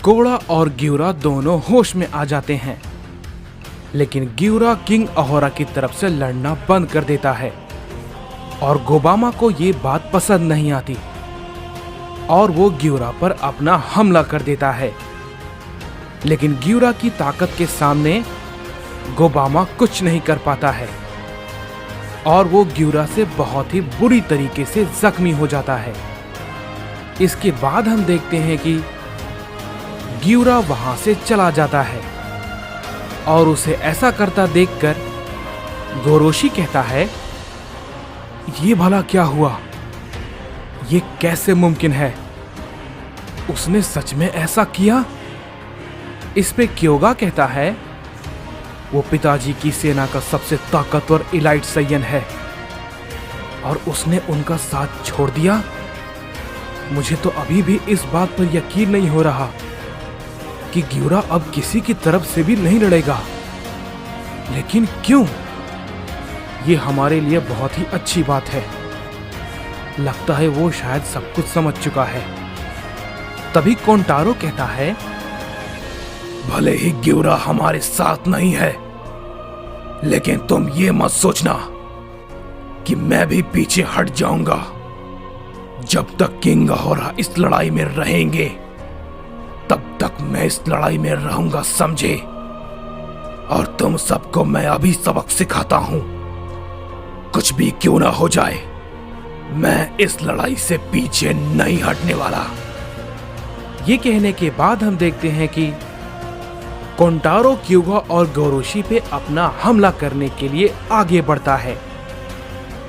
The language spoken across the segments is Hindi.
कोड़ा और ग्यूरा दोनों होश में आ जाते हैं, लेकिन ग्यूरा किंग अहोरा की तरफ से लड़ना बंद कर देता है और गोबामा को ये बात पसंद नहीं आती और वो ग्यूरा पर अपना हमला कर देता है। लेकिन ग्यूरा की ताकत के सामने गोबामा कुछ नहीं कर पाता है और वो ग्यूरा से बहुत ही बुरी तरीके से जख्मी हो जाता है। इसके बाद हम देखते हैं कि ग्यूरा वहां से चला जाता है और उसे ऐसा करता देखकर गोरोशी कहता है, ये भला क्या हुआ? ये कैसे मुमकिन है? उसने सच में ऐसा किया? इस पे क्योगा कहता है, वो पिताजी की सेना का सबसे ताकतवर इलाइट सैयन है और उसने उनका साथ छोड़ दिया। मुझे तो अभी भी इस बात पर यकीन नहीं हो रहा कि ग्यूरा अब किसी की तरफ से भी नहीं लड़ेगा। लेकिन क्यों? ये हमारे लिए बहुत ही अच्छी बात है। लगता है वो शायद सब कुछ समझ चुका है। तभी कोंटारो कहता है, भले ही ग्यूरा हमारे साथ नहीं है, लेकिन तुम ये मत सोचना कि मैं भी पीछे हट जाऊंगा। जब तक किंग अहोरा इस लड़ाई में रहेंगे तब तक मैं इस लड़ाई में रहूंगा, समझे? और तुम सबको मैं अभी सबक सिखाता हूं। कुछ भी क्यों ना हो जाए, मैं इस लड़ाई से पीछे नहीं हटने वाला। ये कहने के बाद हम देखते हैं कि कोंटारो क्यूगा और गोरोशी पे अपना हमला करने के लिए आगे बढ़ता है।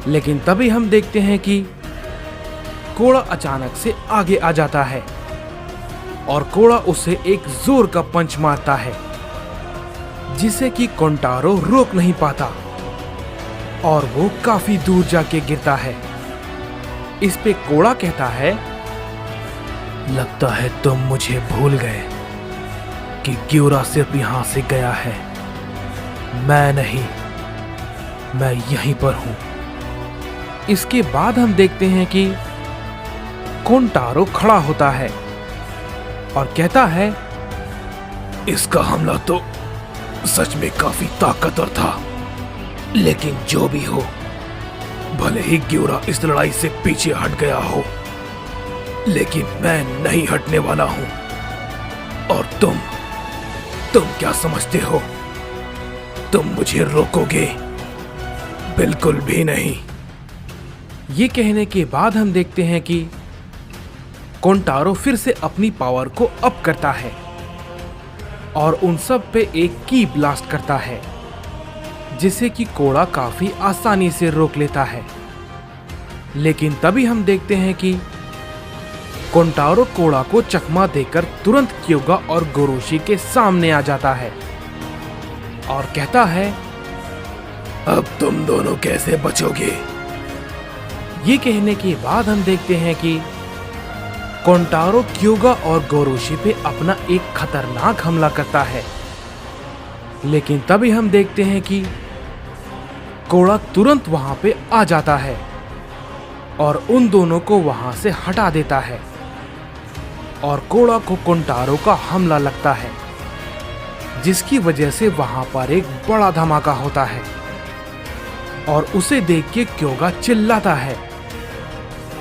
लेकिन तभी हम देखते हैं कि कोड़ा अचानक से आगे आ जाता है और कोड़ा उसे एक जोर का पंच मारता है, जिसे कि कोंटारो रोक नहीं पाता और वो काफी दूर जाके गिरता है। इस पे कोड़ा कहता है, लगता है तुम मुझे भूल गए कि ग्यूरा सिर्फ यहां से गया है। मैं नहीं, मैं यहीं पर हूं। इसके बाद हम देखते हैं कि कोंटारो खड़ा होता है और कहता है, इसका हमला तो सच में काफी ताकतवर था, लेकिन जो भी हो, भले ही ग्यूरा इस लड़ाई से पीछे हट गया हो, लेकिन मैं नहीं हटने वाला हूं। और तुम क्या समझते हो? तुम मुझे रोकोगे? बिल्कुल भी नहीं। ये कहने के बाद हम देखते हैं कि कोंटारो फिर से अपनी पावर को अप करता है और उन सब पे एक की ब्लास्ट करता है, जिसे कि कोड़ा काफी आसानी से रोक लेता है। लेकिन तभी हम देखते हैं कि कोंटारो कोड़ा को चकमा देकर तुरंत क्योगा और गोरोशी के सामने आ जाता है और कहता है, अब तुम दोनों कैसे बचोगे? ये कहने के बाद हम देखते हैं कि कोंटारो क्योगा और गोरोशी पे अपना एक खतरनाक हमला करता है। लेकिन तभी हम देखते हैं कि कोड़ा तुरंत वहां पे आ जाता है और उन दोनों को वहां से हटा देता है और कोड़ा को कोंटारो का हमला लगता है, जिसकी वजह से वहां पर एक बड़ा धमाका होता है और उसे देख के क्योगा चिल्लाता है,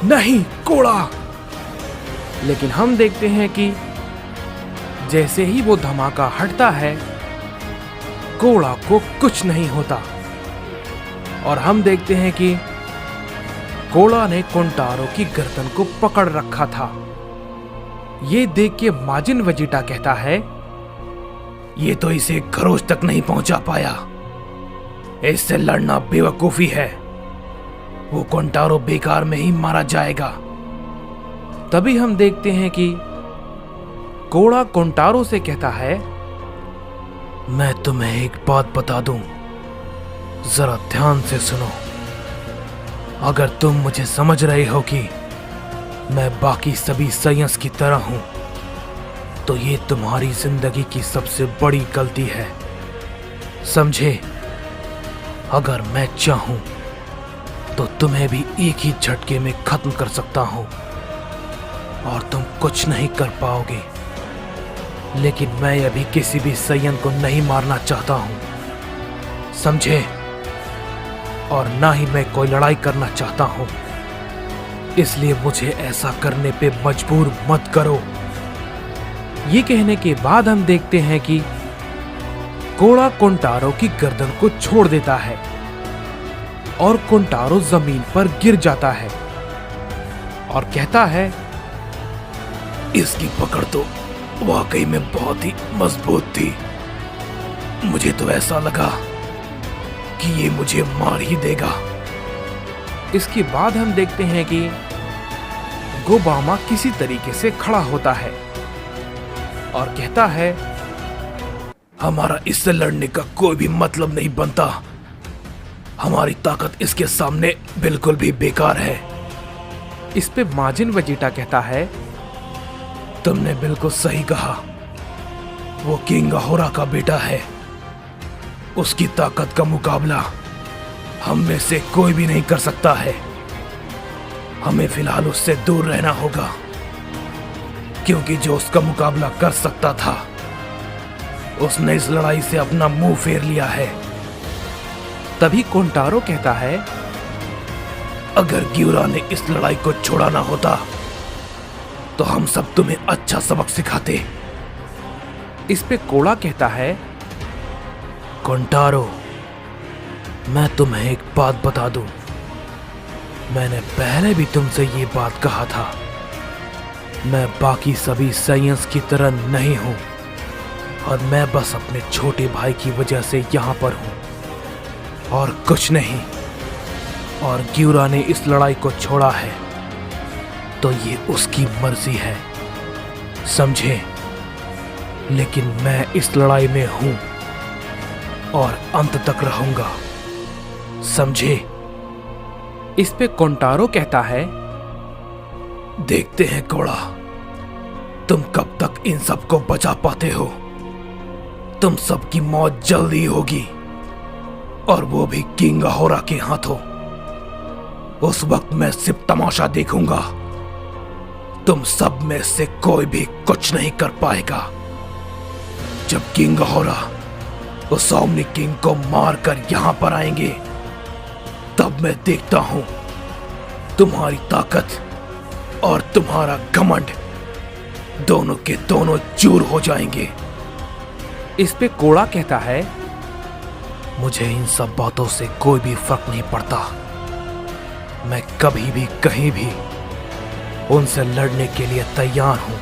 नहीं कोड़ा! लेकिन हम देखते हैं कि जैसे ही वो धमाका हटता है, कोड़ा को कुछ नहीं होता और हम देखते हैं कि कोड़ा ने कोंटारो की गर्दन को पकड़ रखा था। ये देख के माजिन वेजिटा कहता है, ये तो इसे खरोच तक नहीं पहुंचा पाया। इससे लड़ना बेवकूफी है। वो कोंटारो बेकार में ही मारा जाएगा। तभी हम देखते हैं कि कोड़ा कोंटारो से कहता है, मैं तुम्हें एक बात बता दूं, जरा ध्यान से सुनो। अगर तुम मुझे समझ रहे हो कि मैं बाकी सभी साइंस की तरह हूं, तो ये तुम्हारी जिंदगी की सबसे बड़ी गलती है, समझे? अगर मैं चाहूं तो तुम्हें भी एक ही झटके में खत्म कर सकता हूं और तुम कुछ नहीं कर पाओगे। लेकिन मैं अभी किसी भी सैयन को नहीं मारना चाहता हूं, समझे? और ना ही मैं कोई लड़ाई करना चाहता हूं, इसलिए मुझे ऐसा करने पे मजबूर मत करो। ये कहने के बाद हम देखते हैं कि कोड़ा कोंटारो की गर्दन को छोड़ देता है और कोंटारो जमीन पर गिर जाता है और कहता है, इसकी पकड़ तो वाकई में बहुत ही मजबूत थी। मुझे तो ऐसा लगा कि ये मुझे मार ही देगा। इसके बाद हम देखते हैं कि गोबामा किसी तरीके से खड़ा होता है और कहता है, हमारा इससे लड़ने का कोई भी मतलब नहीं बनता। हमारी ताकत इसके सामने बिल्कुल भी बेकार है। इस पे माजिन वेजिटा कहता है, तुमने बिल्कुल सही कहा। वो किंग अहोरा का बेटा है। उसकी ताकत का मुकाबला हम में से कोई भी नहीं कर सकता है। हमें फिलहाल उससे दूर रहना होगा, क्योंकि जो उसका मुकाबला कर सकता था उसने इस लड़ाई से अपना मुंह फेर लिया है। तभी कोंटारो कहता है, अगर गियुरा ने इस लड़ाई को छोड़ाना होता तो हम सब तुम्हें अच्छा सबक सिखाते। इस पे कोड़ा कहता है, कोंटारो, मैं तुम्हें एक बात बता दूं। मैंने पहले भी तुमसे ये बात कहा था। मैं बाकी सभी साइंस की तरह नहीं हूं और मैं बस अपने छोटे भाई की वजह से यहां पर हूं और कुछ नहीं। और गियुरा ने इस लड़ाई को छोड़ा है तो ये उसकी मर्जी है, समझे? लेकिन मैं इस लड़ाई में हूं और अंत तक रहूंगा, समझे? इस पे कोंटारो कहता है, देखते हैं कोड़ा, तुम कब तक इन सबको बचा पाते हो। तुम सबकी मौत जल्दी होगी, और वो भी किंग अहोरा के हाथों। उस वक्त मैं सिर्फ तमाशा देखूंगा। तुम सब में से कोई भी कुछ नहीं कर पाएगा। जब किंग अहोरा उस ओमनी किंग को मारकर यहां पर आएंगे, तब मैं देखता हूं तुम्हारी ताकत और तुम्हारा घमंड दोनों के दोनों चूर हो जाएंगे। इस पे कोड़ा कहता है, मुझे इन सब बातों से कोई भी फर्क नहीं पड़ता। मैं कभी भी कहीं भी उनसे लड़ने के लिए तैयार हूं।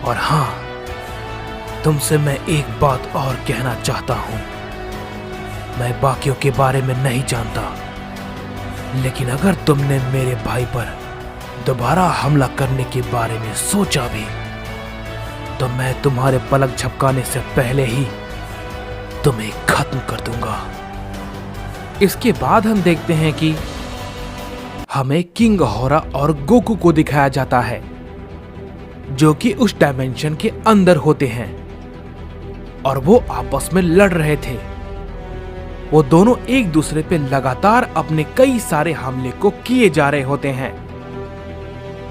और हां, तुमसे मैं एक बात और कहना चाहता हूं। मैं बाकियों के बारे में नहीं जानता, लेकिन अगर तुमने मेरे भाई पर दोबारा हमला करने के बारे में सोचा भी, तो मैं तुम्हारे पलक झपकाने से पहले ही तुम्हें खत्म कर दूंगा। इसके बाद हम देखते हैं कि हमें किंग अहोरा और गोकू को दिखाया जाता है, जो कि उस डायमेंशन के अंदर होते हैं और वो आपस में लड़ रहे थे। वो दोनों एक दूसरे पे लगातार अपने कई सारे हमले को किए जा रहे होते हैं।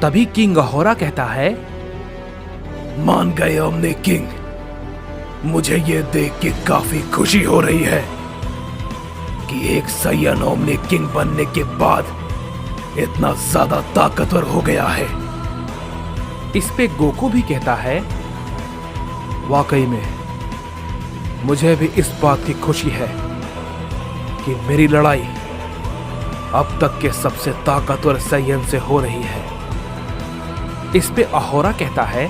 तभी किंग अहोरा कहता है, मान गए ओमनी किंग। मुझे ये देख के काफी खुशी हो रही है कि एक साइयन ओमनी किंग बनने के बाद इतना ज्यादा ताकतवर हो गया है। इस पे गोकू भी कहता है, वाकई में मुझे भी इस बात की खुशी है कि मेरी लड़ाई अब तक के सबसे ताकतवर साइयन से हो रही है। इस पे अहोरा कहता है,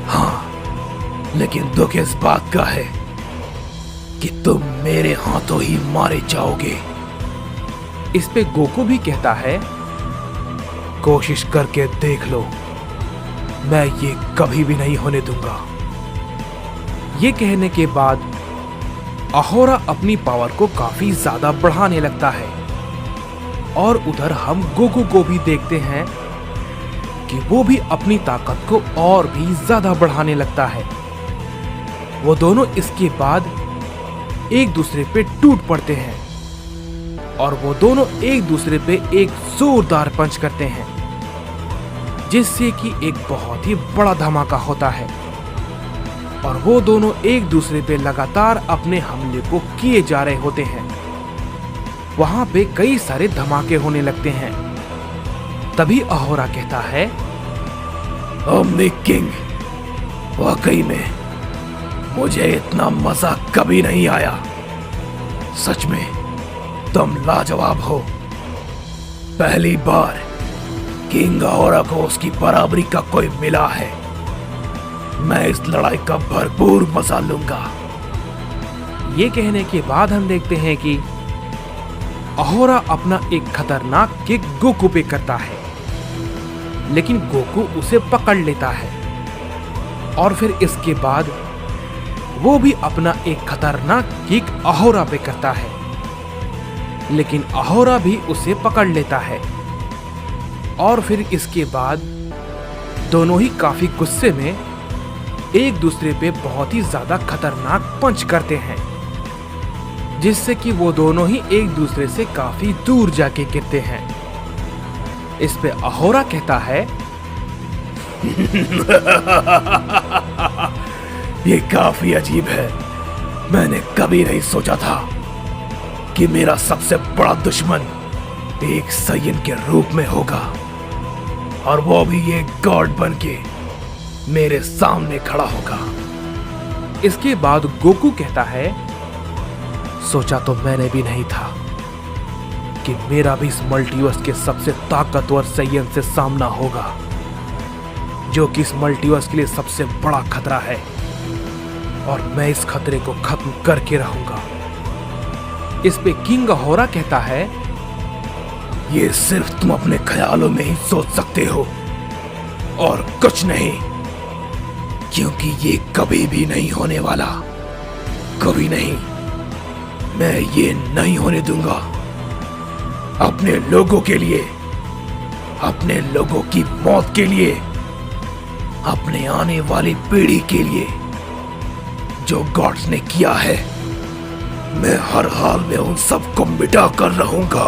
हाँ, लेकिन दुख इस बात का है कि तुम मेरे हाथों ही मारे जाओगे। इस पे गोकू भी कहता है, कोशिश करके देख लो, मैं ये कभी भी नहीं होने दूंगा। ये कहने के बाद अहोरा अपनी पावर को काफी ज्यादा बढ़ाने लगता है और उधर हम गोकू को भी देखते हैं कि वो भी अपनी ताकत को और भी ज्यादा बढ़ाने लगता है। वो दोनों इसके बाद एक दूसरे पे टूट पड़ते हैं और वो दोनों एक दूसरे पे एक जोरदार पंच करते हैं। जिससे कि एक बहुत ही बड़ा धमाका होता है और वो दोनों एक दूसरे पे लगातार अपने हमले को किए जा रहे होते हैं। वहां पे कई सारे धमाके होने लगते हैं। तभी अहोरा कहता है, ओमनी किंग, वाकई में मुझे इतना मजा कभी नहीं आया। सच में तुम लाजवाब हो। पहली बार किंग अहोरा को उसकी बराबरी का कोई मिला है। मैं इस लड़ाई का भरपूर मजा लूंगा। ये कहने के बाद हम देखते हैं कि अहोरा अपना एक खतरनाक किक गोकू पे करता है, लेकिन गोकू उसे पकड़ लेता है और फिर इसके बाद वो भी अपना एक खतरनाक किक अहोरा पे करता है, लेकिन अहोरा भी उसे पकड़ लेता है। और फिर इसके बाद दोनों ही काफी गुस्से में एक दूसरे पे बहुत ही ज्यादा खतरनाक पंच करते हैं, जिससे कि वो दोनों ही एक दूसरे से काफी दूर जाके गिरते हैं। इस पे अहोरा कहता है, ये काफी अजीब है। मैंने कभी नहीं सोचा था कि मेरा सबसे बड़ा दुश्मन एक सैयन के रूप में होगा, और वो भी एक गॉड बन के मेरे सामने खड़ा होगा। इसके बाद गोकू कहता है, सोचा तो मैंने भी नहीं था कि मेरा भी इस मल्टीवर्स के सबसे ताकतवर सैयन से सामना होगा, जो कि इस मल्टीवर्स के लिए सबसे बड़ा खतरा है, और मैं इस खतरे को खत्म करके रहूंगा। इस पे किंग अहोरा कहता है, ये सिर्फ तुम अपने ख्यालों में ही सोच सकते हो और कुछ नहीं, क्योंकि ये कभी भी नहीं होने वाला। कभी नहीं। मैं ये नहीं होने दूंगा। अपने लोगों के लिए, अपने लोगों की मौत के लिए, अपने आने वाली पीढ़ी के लिए जो गॉड्स ने किया है, मैं हर हाल में उन सबको मिटा कर रहूंगा।